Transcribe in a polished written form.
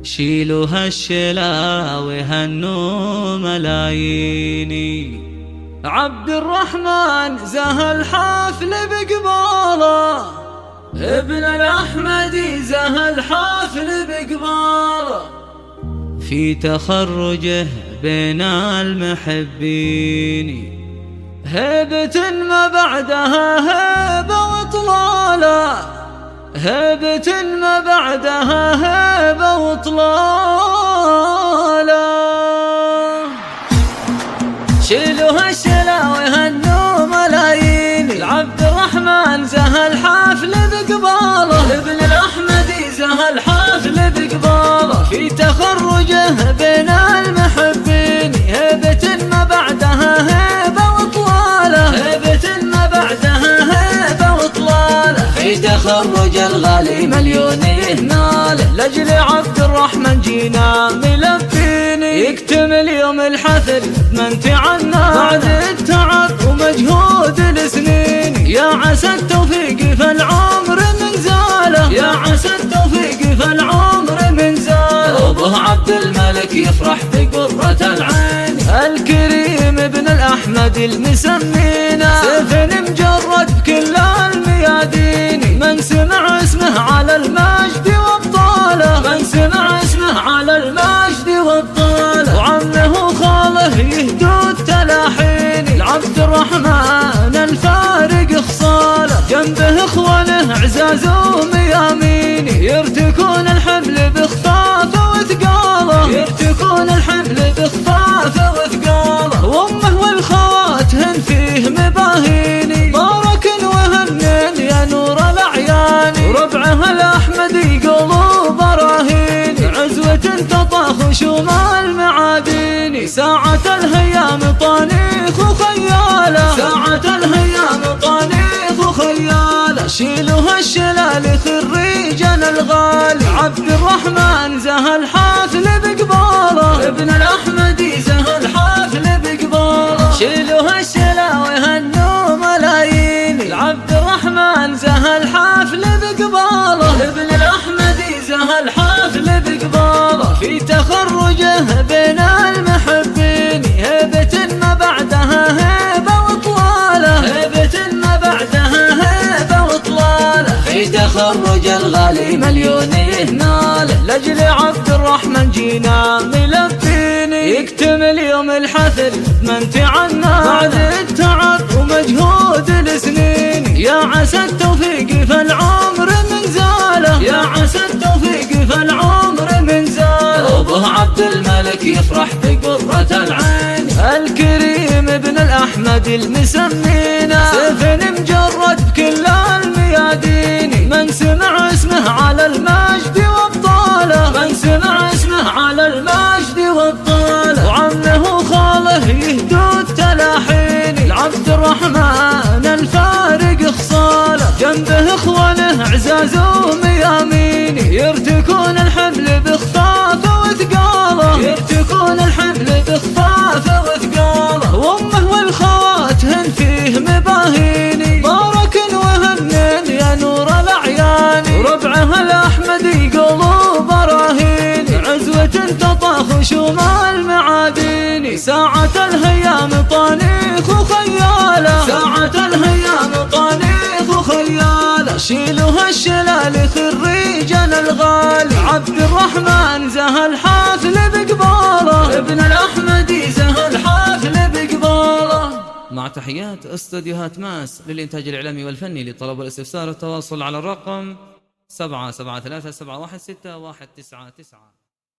شيلوا هالشلاوي هنوا ملاييني. عبد الرحمن زه الحفل بقباله، ابن الأحمدي زه الحفل بقباله، في تخرجه بين المحبين هيبة ما بعدها هيبة وطلالة، هيبة ما بعدها هيبة وطلالة. شيلوا هالشلاوي هنوا ملايين، عبد الرحمن زه الحفل بقباله، ابن الأحمدي زه الحفل بقباله، في تخرجه بين المحبين هيبة ما بعدها هيبة وطلالة، هيبة ما بعدها هيبة وطلالة، في تخرج الغالي مليون يهناله، لأجل عبد الرحمن جينا ملبيني، يكتمل يوم الحفل ممتعنا بعد التعب ومجهود السنين، يا عسى التوفيق في العمر من زاله، يا عسى التوفيق في العمر من زاله، وبه عبد الملك يفرح بقرة العين، الكريم ابن الأحمد المسمينا، سيف مجرد بكل الميادين، من سمع اسمه على المجد وابطاله، من سمع اسمه على المجد وابطاله، وعمه وخاله يهدوا التلاحين، لعبد الرحمن الفارق خصاله، جنبه اخوانه عزاز وميامين، يرتكون الحمل بخفافه وثقاله، يرتكون الحمل بخفافه وثقاله، وامه والخواتهن فيه مباهيني، بارك وهنن يا نور الاعيان، وربعه الاحمدي قلوب براهين، عزوة تطاخ شمال معاديني، ساعة الهيام طانيخ وخياله، ساعة الهيام طانيخ وخياله، شيلوا هالشلال خريجنا الغالي، عبد الرحمن زه الحفل بقباله، ابن الأحمدي زه الحفل بقباله، شيلوا هالشلاوي هنوا ملايين، عبد الرحمن زه الحفل بقباله، ابن الأحمدي زه الحفل بقباله، في تخرجه بين المحبين هيبة ما بعدها هيبة وطلالة، هيبة ما بعدها هيبة وطلالة، في تخرج الغالي مليون يهناله، لأجل عبد الرحمن جينا ملبيني، يكتمل يوم الحفل ممتعنا بعد التعب ومجهود السنين، يا عسى التوفيق في العمر من زاله، يا عسى التوفيق في العمر من زاله، وبه عبد الملك يفرح بقرة العين، الكريم ابن الأحمد المسمينا، سيف مجرد بكل الميادين، من سمع اسمه على المجد وابطاله، من سمع اسمه على المجد وابطاله، وعمه وخاله يهدوا التلاحين، لعبد الرحمن الفارق خصاله، جنبه اخوانه عزاز وميامين، يرتكون الحمل بخفافه وثقاله، يرتكون الحمل بخفافه وثقاله، وامه والخواتهن فيه مباهيني، بارك وهنن يا نور الاعيان، وربعه الاحمدي قلوب براهين، عزوة تطاخ شمال معاديني، ساعة الهيام طانيخ وخياله، ساعة الهيام طانيخ وخياله، شيلوا هالشلال خريجنا الغالي، عبد الرحمن زه الحفل بقباله، ابن الأحمدي زه الحفل بقباله. مع تحيات استوديوهات ماس للإنتاج الإعلامي والفني، للطلب والاستفسار التواصل على الرقم 773716 199.